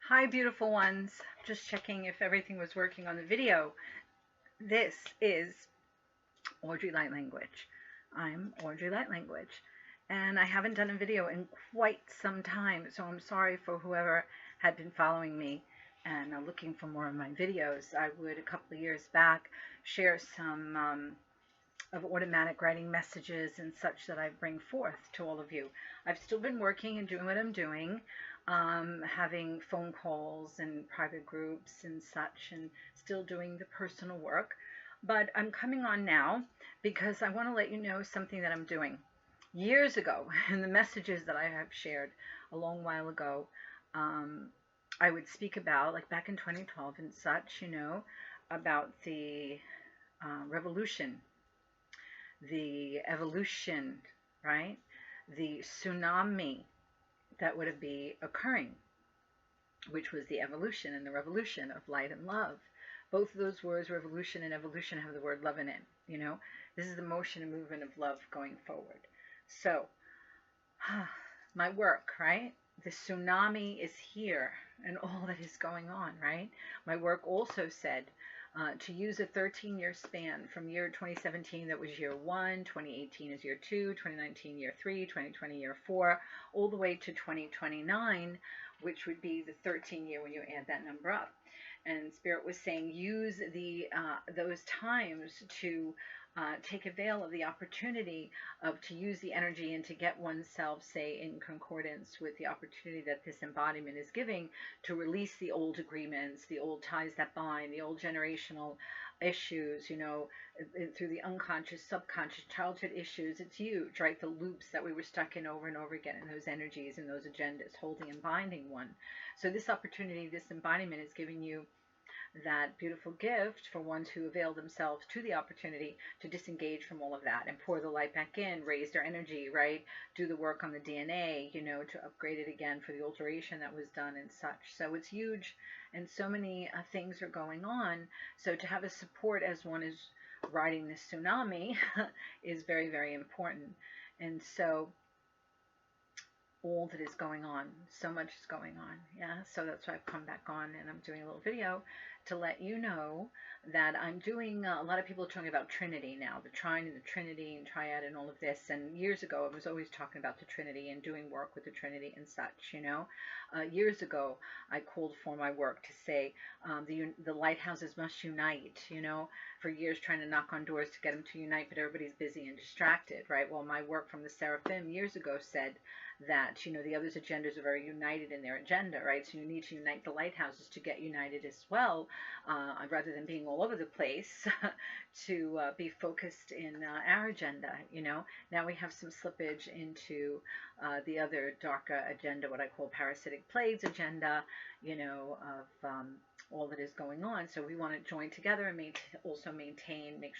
Hi, beautiful ones. Just checking if everything was working on the video. This is Audrey Light Language. I'm Audrey Light Language, and I haven't done a video in quite some time, so I'm sorry for whoever had been following me and looking for more of my videos. I would, a couple of years back, share some of automatic writing messages and such that I bring forth to all of you. I've still been working and doing what I'm doing, having phone calls and private groups and such, and still doing the personal work. But I'm coming on now because I want to let you know something that I'm doing. Years ago, in the messages that I have shared a long while ago, um, I would speak about, like back in 2012 and such, about the revolution, the evolution, right? The tsunami that would be occurring, which was the evolution and the revolution of light and love. Both of those words, revolution and evolution, have the word love in it. This is the motion and movement of love going forward. So, my work, right? The tsunami is here and all that is going on, right? My work also said to use a 13-year span from year 2017, that was year 1, 2018 is year 2, 2019 year 3, 2020 year 4, all the way to 2029, which would be the 13 year when you add that number up. And Spirit was saying use those times to take avail of the opportunity of to use the energy and to get oneself, say, in concordance with the opportunity that this embodiment is giving, to release the old agreements, the old ties that bind, the old generational issues, through the unconscious, subconscious childhood issues. It's huge, right? The loops that we were stuck in over and over again, in those energies and those agendas, holding and binding one. So this opportunity, this embodiment is giving you that beautiful gift for ones who avail themselves to the opportunity to disengage from all of that and pour the light back in, raise their energy, right? Do the work on the DNA, to upgrade it again for the alteration that was done and such. So it's huge, and so many things are going on. So to have a support as one is riding this tsunami is very, very important. And so all that is going on, so much is going on. Yeah, so that's why I've come back on and I'm doing a little video to let you know that I'm doing, a lot of people are talking about Trinity now, the trine and the Trinity and triad and all of this. And years ago I was always talking about the Trinity and doing work with the Trinity and such. Years ago I called for my work to say the lighthouses must unite. For years trying to knock on doors to get them to unite, but everybody's busy and distracted, right? Well, my work from the Seraphim years ago said that the others' agendas are very united in their agenda, right? So you need to unite the lighthouses to get united as well, rather than being all over the place, to be focused in our agenda. Now we have some slippage into the other darker agenda, what I call parasitic plagues agenda, of all that is going on. So we want to join together and also make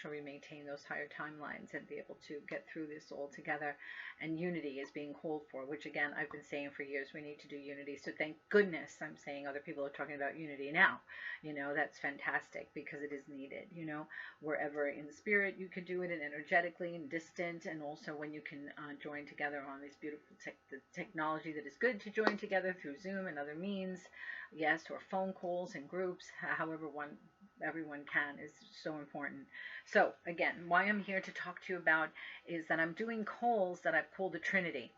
sure we maintain those higher timelines and be able to get through this all together. And unity is being called for, which again, I've been saying for years, we need to do unity. So thank goodness I'm saying other people are talking about unity now. That's fantastic because it is needed. Wherever in spirit you can do it, and energetically and distant, and also when you can join together on this beautiful the technology that is good to join together through Zoom and other means, yes, or phone calls and groups, however everyone can, is so important. So again, why I'm here to talk to you about is that I'm doing calls that I've called the Trinity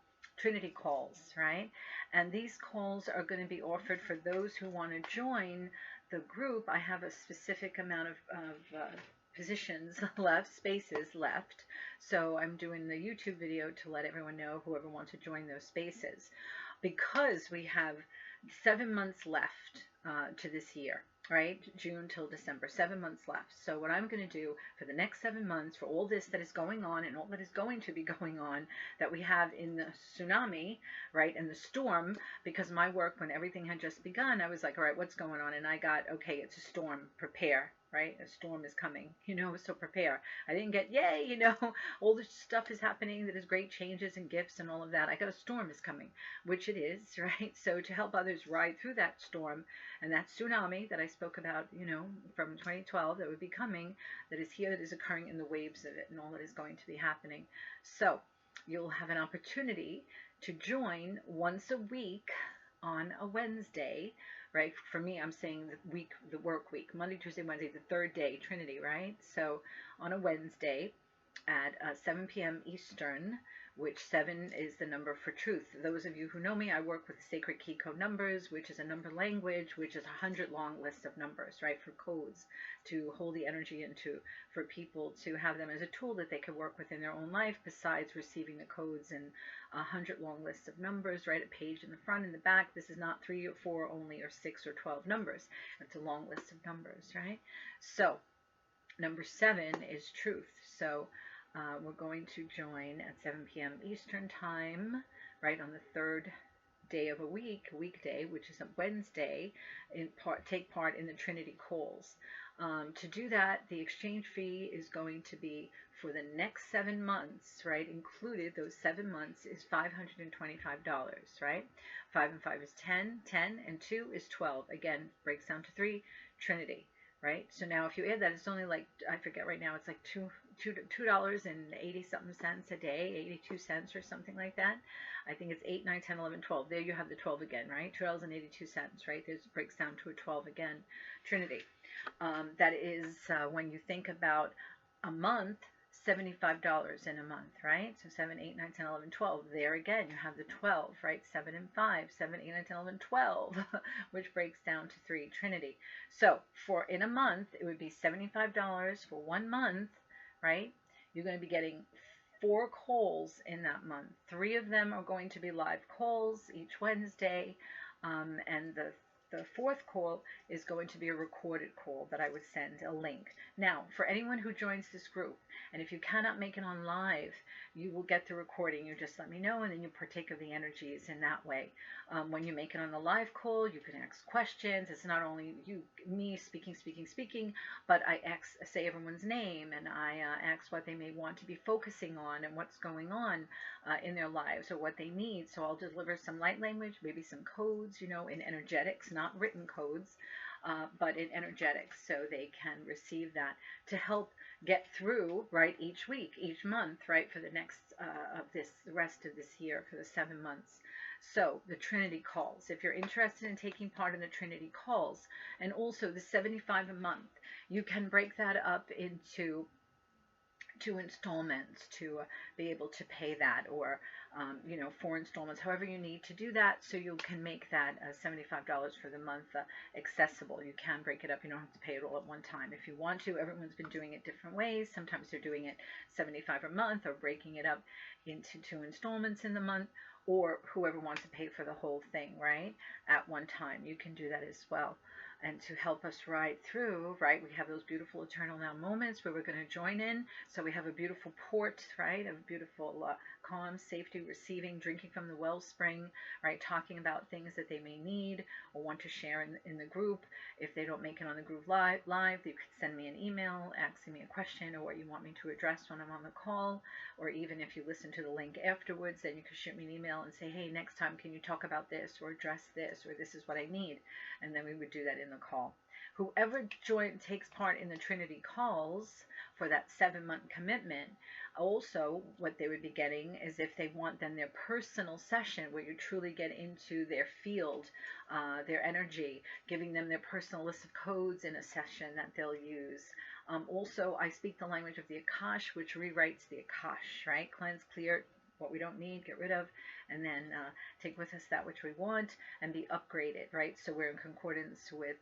calls, right? And these calls are going to be offered for those who want to join the group. I have a specific amount of positions left, spaces left. So I'm doing the YouTube video to let everyone know, whoever wants to join those spaces, because we have 7 months left to this year, right? June till December, 7 months left. So what I'm going to do for the next 7 months, for all this that is going on and all that is going to be going on that we have in the tsunami, right, and the storm, because my work, when everything had just begun, I was like, all right, what's going on? And I got, okay, it's a storm, prepare. Right? A storm is coming, so prepare. I didn't get, yay, all this stuff is happening that is great changes and gifts and all of that. I got a storm is coming, which it is, right? So to help others ride through that storm and that tsunami that I spoke about, from 2012 that would be coming, that is here, that is occurring in the waves of it and all that is going to be happening. So you'll have an opportunity to join once a week on a Wednesday, right? For me, I'm saying the work week, Monday, Tuesday, Wednesday, the third day, Trinity, right? So on a Wednesday at 7 p.m. Eastern, which 7 is the number for truth. Those of you who know me, I work with sacred key code numbers, which is a number language, which is 100 long list of numbers, right, for codes to hold the energy into, for people to have them as a tool that they can work with in their own life, besides receiving the codes and 100 long lists of numbers, right, a page in the front and the back. This is not 3 or 4 only, or 6 or 12 numbers. It's a long list of numbers, right? So number 7 is truth. So we're going to join at 7 p.m. Eastern time, right, on the third day of a weekday, which is a Wednesday, take part in the Trinity calls. To do that, the exchange fee is going to be for the next 7 months, right, included, those 7 months, is $525, right? 5 and 5 is 10, 10 and 2 is 12. Again, breaks down to 3, Trinity, right? So now if you add that, it's only like, I forget right now, it's like $2 and 80 something cents a day, 82 cents or something like that. I think it's 8, 9, 10, 11, 12. There you have the 12 again, right? $2.82, right? This breaks down to a 12 again, Trinity. That is, when you think about a month, $75 in a month, right? So 7, 8, 9, 10, 11, 12. There again, you have the 12, right? 7 and 5, 7, 8, 9, 10, 11, 12, which breaks down to 3, Trinity. So for in a month, it would be $75 for 1 month, right? You're going to be getting 4 calls in that month. 3 of them are going to be live calls each Wednesday, and the 4th call is going to be a recorded call that I would send a link. Now, for anyone who joins this group, and if you cannot make it on live, you will get the recording. You just let me know, and then you partake of the energies in that way. When you make it on the live call, you can ask questions. It's not only me speaking, but I say everyone's name, and I ask what they may want to be focusing on and what's going on in their lives, or what they need. So I'll deliver some light language, maybe some codes, in energetics, not written codes, but in energetics, so they can receive that to help get through, right, each week, each month, right, for the next the rest of this year, for the 7 months. So the Trinity calls, if you're interested in taking part in the Trinity calls, and also the $75 a month, you can break that up into 2 installments to be able to pay that, or 4 installments, however you need to do that, so you can make that $75 for the month accessible. You can break it up. You don't have to pay it all at one time if you want to. Everyone's been doing it different ways. Sometimes they're doing it $75 a month, or breaking it up into 2 installments in the month, or whoever wants to pay for the whole thing, right, at one time. You can do that as well. And to help us ride through, right, we have those beautiful eternal now moments where we're going to join in. So we have a beautiful port, right, a beautiful calm, safety, receiving, drinking from the wellspring, right, talking about things that they may need or want to share in the group. If they don't make it on the group live, you could send me an email asking me a question or what you want me to address when I'm on the call. Or even if you listen to the link afterwards, then you can shoot me an email and say, hey, next time can you talk about this, or address this, or this is what I need. And then we would do that in the call. Whoever takes part in the Trinity calls for that 7-month commitment, also what they would be getting is, if they want then their personal session where you truly get into their field, their energy, giving them their personal list of codes in a session that they'll use. Also, I speak the language of the Akash, which rewrites the Akash, right? Cleanse, clear what we don't need, get rid of, and then take with us that which we want, and be upgraded, right? So we're in concordance with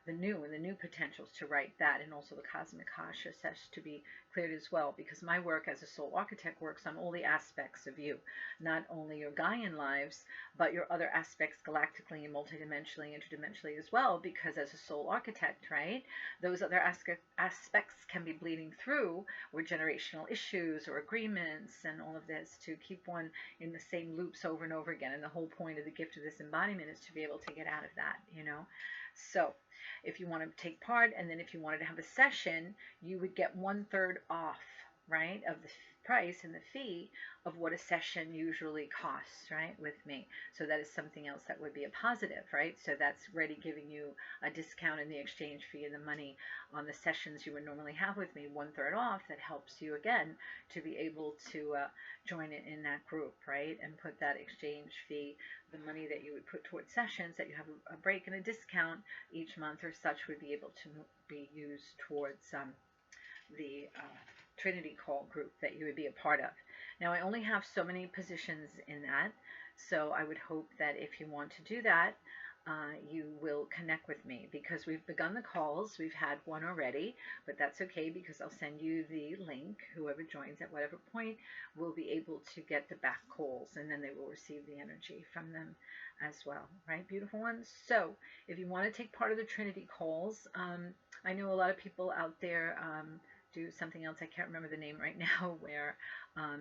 the new potentials to write that, and also the cosmic Akasha says to be cleared as well, because my work as a soul architect works on all the aspects of you, not only your Gaian lives, but your other aspects galactically and multidimensionally, interdimensionally as well, because as a soul architect, right, those other aspects can be bleeding through, or generational issues or agreements and all of this, to keep one in the same loops over and over again. And the whole point of the gift of this embodiment is to be able to get out of that, So if you want to take part, and then if you wanted to have a session, you would get 1/3 off, right, of the price and the fee of what a session usually costs, right, with me. So that is something else that would be a positive, right? So that's already giving you a discount in the exchange fee and the money on the sessions you would normally have with me, 1/3 off. That helps you again to be able to join it in that group, right, and put that exchange fee, the money that you would put towards sessions that you have a break and a discount each month or such, would be able to be used towards the Trinity call group that you would be a part of. Now, I only have so many positions in that, so I would hope that if you want to do that, you will connect with me, because we've begun the calls. We've had one already, but that's okay, because I'll send you the link. Whoever joins at whatever point will be able to get the back calls, and then they will receive the energy from them as well, right, beautiful ones? So if you want to take part of the Trinity calls, I know a lot of people out there do something else. I can't remember the name right now, where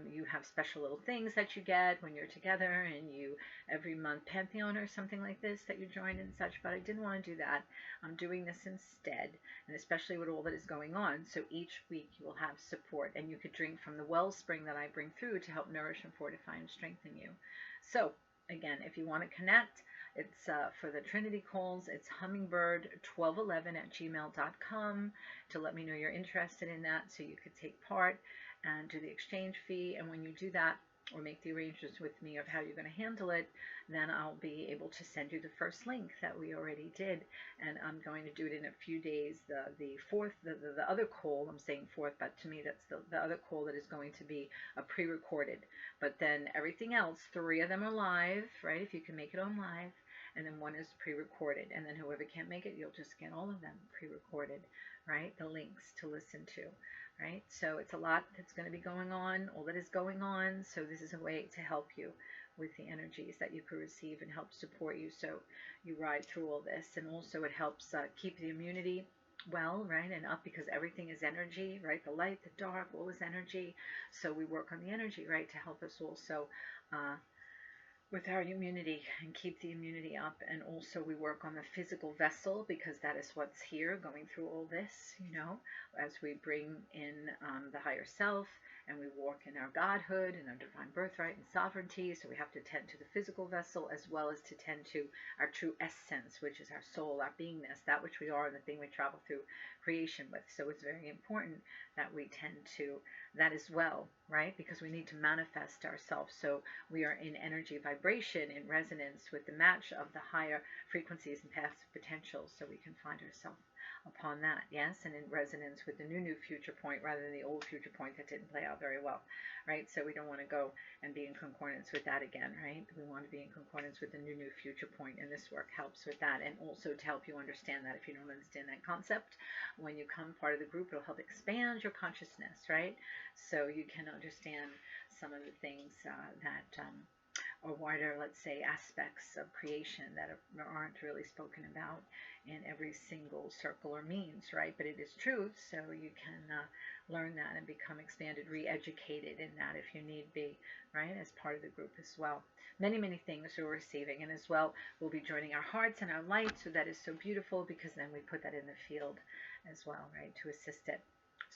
you have special little things that you get when you're together, and you every month Pantheon or something like this that you join and such. But I didn't want to do that. I'm doing this instead, and especially with all that is going on. So each week you will have support, and you could drink from the wellspring that I bring through to help nourish and fortify and strengthen you. So again, if you want to connect, it's for the Trinity calls. It's hummingbird1211@gmail.com to let me know you're interested in that, so you could take part and do the exchange fee. And when you do that, or make the arrangements with me of how you're going to handle it, then I'll be able to send you the first link that we already did. And I'm going to do it in a few days. The fourth, the other call, I'm saying fourth, but to me that's the other call that is going to be a pre-recorded. But then everything else, 3 of them are live, right, if you can make it on live, and then 1 is pre-recorded. And then whoever can't make it, you'll just get all of them pre-recorded, right, the links to listen to, right? So it's a lot that's going to be going on, all that is going on. So this is a way to help you with the energies that you could receive and help support you, so you ride through all this. And also it helps keep the immunity well, right, and up, because everything is energy, right? The light, the dark, all is energy. So we work on the energy, right, to help us also with our immunity and keep the immunity up. And also we work on the physical vessel, because that is what's here going through all this, as we bring in the higher self, and we walk in our godhood and our divine birthright and sovereignty. So we have to tend to the physical vessel, as well as to tend to our true essence, which is our soul, our beingness, that which we are, and the thing we travel through creation with. So it's very important that we tend to that as well, right? Because we need to manifest ourselves. So we are in energy vibration, in resonance with the match of the higher frequencies and paths of potential, so we can find ourselves upon that, yes, and in resonance with the new future point, rather than the old future point that didn't play out very well, right? So we don't want to go and be in concordance with that again, right? We want to be in concordance with the new future point, and this work helps with that. And also to help you understand that, if you don't understand that concept, when you come part of the group, it'll help expand your consciousness, right? So you can understand some of the things that or wider, let's say, aspects of creation that aren't really spoken about in every single circle or means, right? But it is truth, so you can learn that and become expanded, re-educated in that if you need be, right, as part of the group as well. Many, many things we're receiving, and as well, we'll be joining our hearts and our light, so that is so beautiful, because then we put that in the field as well, right, to assist it.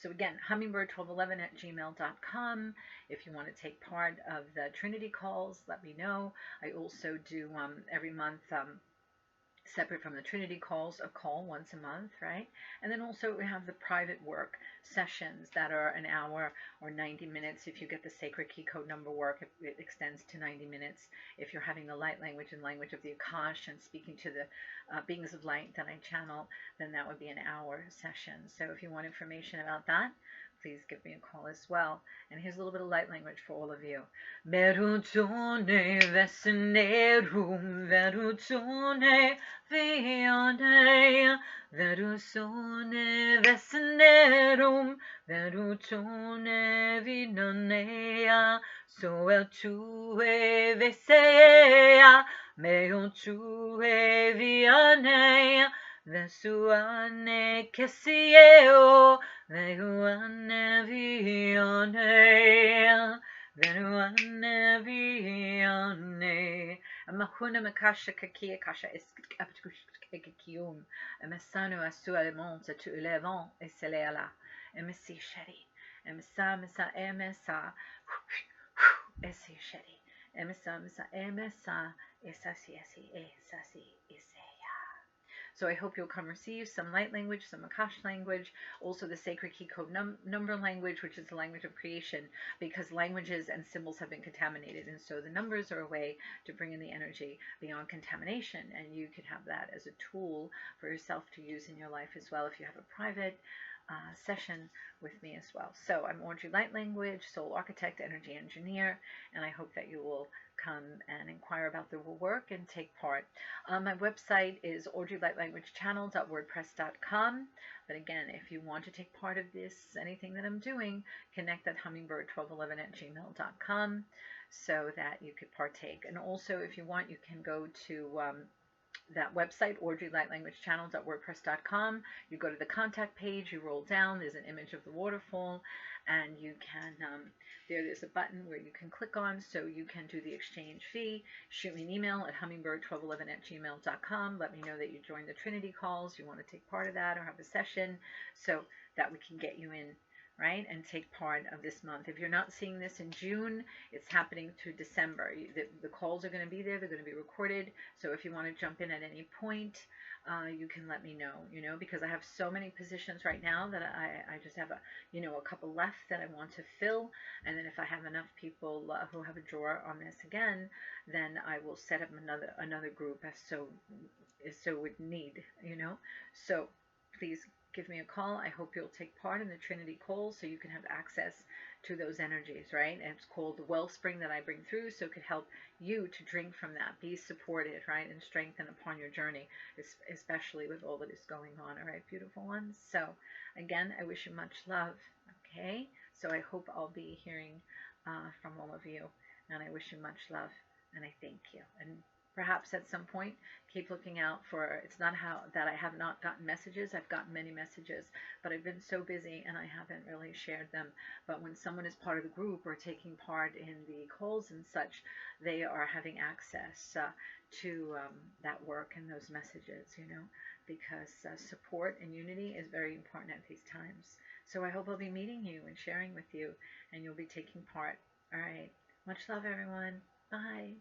So again, hummingbird1211@gmail.com. If you want to take part of the Trinity calls, let me know. I also do every month, separate from the Trinity calls, a call once a month, right? And then also we have the private work sessions that are an hour or 90 minutes. If you get the sacred key code number work, it extends to 90 minutes. If you're having the light language and language of the Akash and speaking to the beings of light that I channel, then that would be an hour session. So if you want information about that, please give me a call as well. And here's a little bit of light language for all of you. Merutone vesinerum, verutone vione, verusone vesinerum, verutone vinonea, soel tue vesea, meo tue vianea, vesuane kesieo, vehuane vione, vehuane vione. Amahuna makasha kakia kasha eskapatukium, amesano asu elemonta tu elevant eselela, emesi shari, Emisa, misa, emisa. Esi shedi. Emisa, misa, emisa. Esasi, esi, esasi, eseya. So I hope you'll come receive some light language, some Akash language, also the sacred key code number language, which is the language of creation, because languages and symbols have been contaminated. And so the numbers are a way to bring in the energy beyond contamination. And you can have that as a tool for yourself to use in your life as well if you have a private session with me as well. So I'm Audrey Light Language, Soul Architect, Energy Engineer, and I hope that you will come and inquire about the work and take part. My website is audreylightlanguagechannel.wordpress.com. But again, if you want to take part of this, anything that I'm doing, connect at hummingbird1211@gmail.com so that you could partake. And also, if you want, you can go to that website, audreylightlanguagechannel.wordpress.com. You go to the contact page, you roll down, there's an image of the waterfall, and you can, there's a button where you can click on, so you can do the exchange fee. Shoot me an email at hummingbird1211@gmail.com. Let me know that you joined the Trinity calls, you want to take part of that or have a session, so that we can get you in, right, and take part of this month. If you're not seeing this in June, it's happening through December. The calls are going to be there. They're going to be recorded. So if you want to jump in at any point, you can let me know, because I have so many positions right now that I just have a couple left that I want to fill. And then if I have enough people who have a drawer on this again, then I will set up another group as so would need, So please give me a call. I hope you'll take part in the Trinity calls so you can have access to those energies, right? And it's called the wellspring that I bring through, so it could help you to drink from that, be supported, right, and strengthened upon your journey, especially with all that is going on, all right, beautiful ones? So again, I wish you much love, okay? So I hope I'll be hearing from all of you, and I wish you much love, and I thank you. And perhaps at some point, keep looking out for, it's not how that I have not gotten messages. I've gotten many messages, but I've been so busy and I haven't really shared them. But when someone is part of the group or taking part in the calls and such, they are having access to that work and those messages, because support and unity is very important at these times. So I hope I'll be meeting you and sharing with you, and you'll be taking part. All right. Much love, everyone. Bye.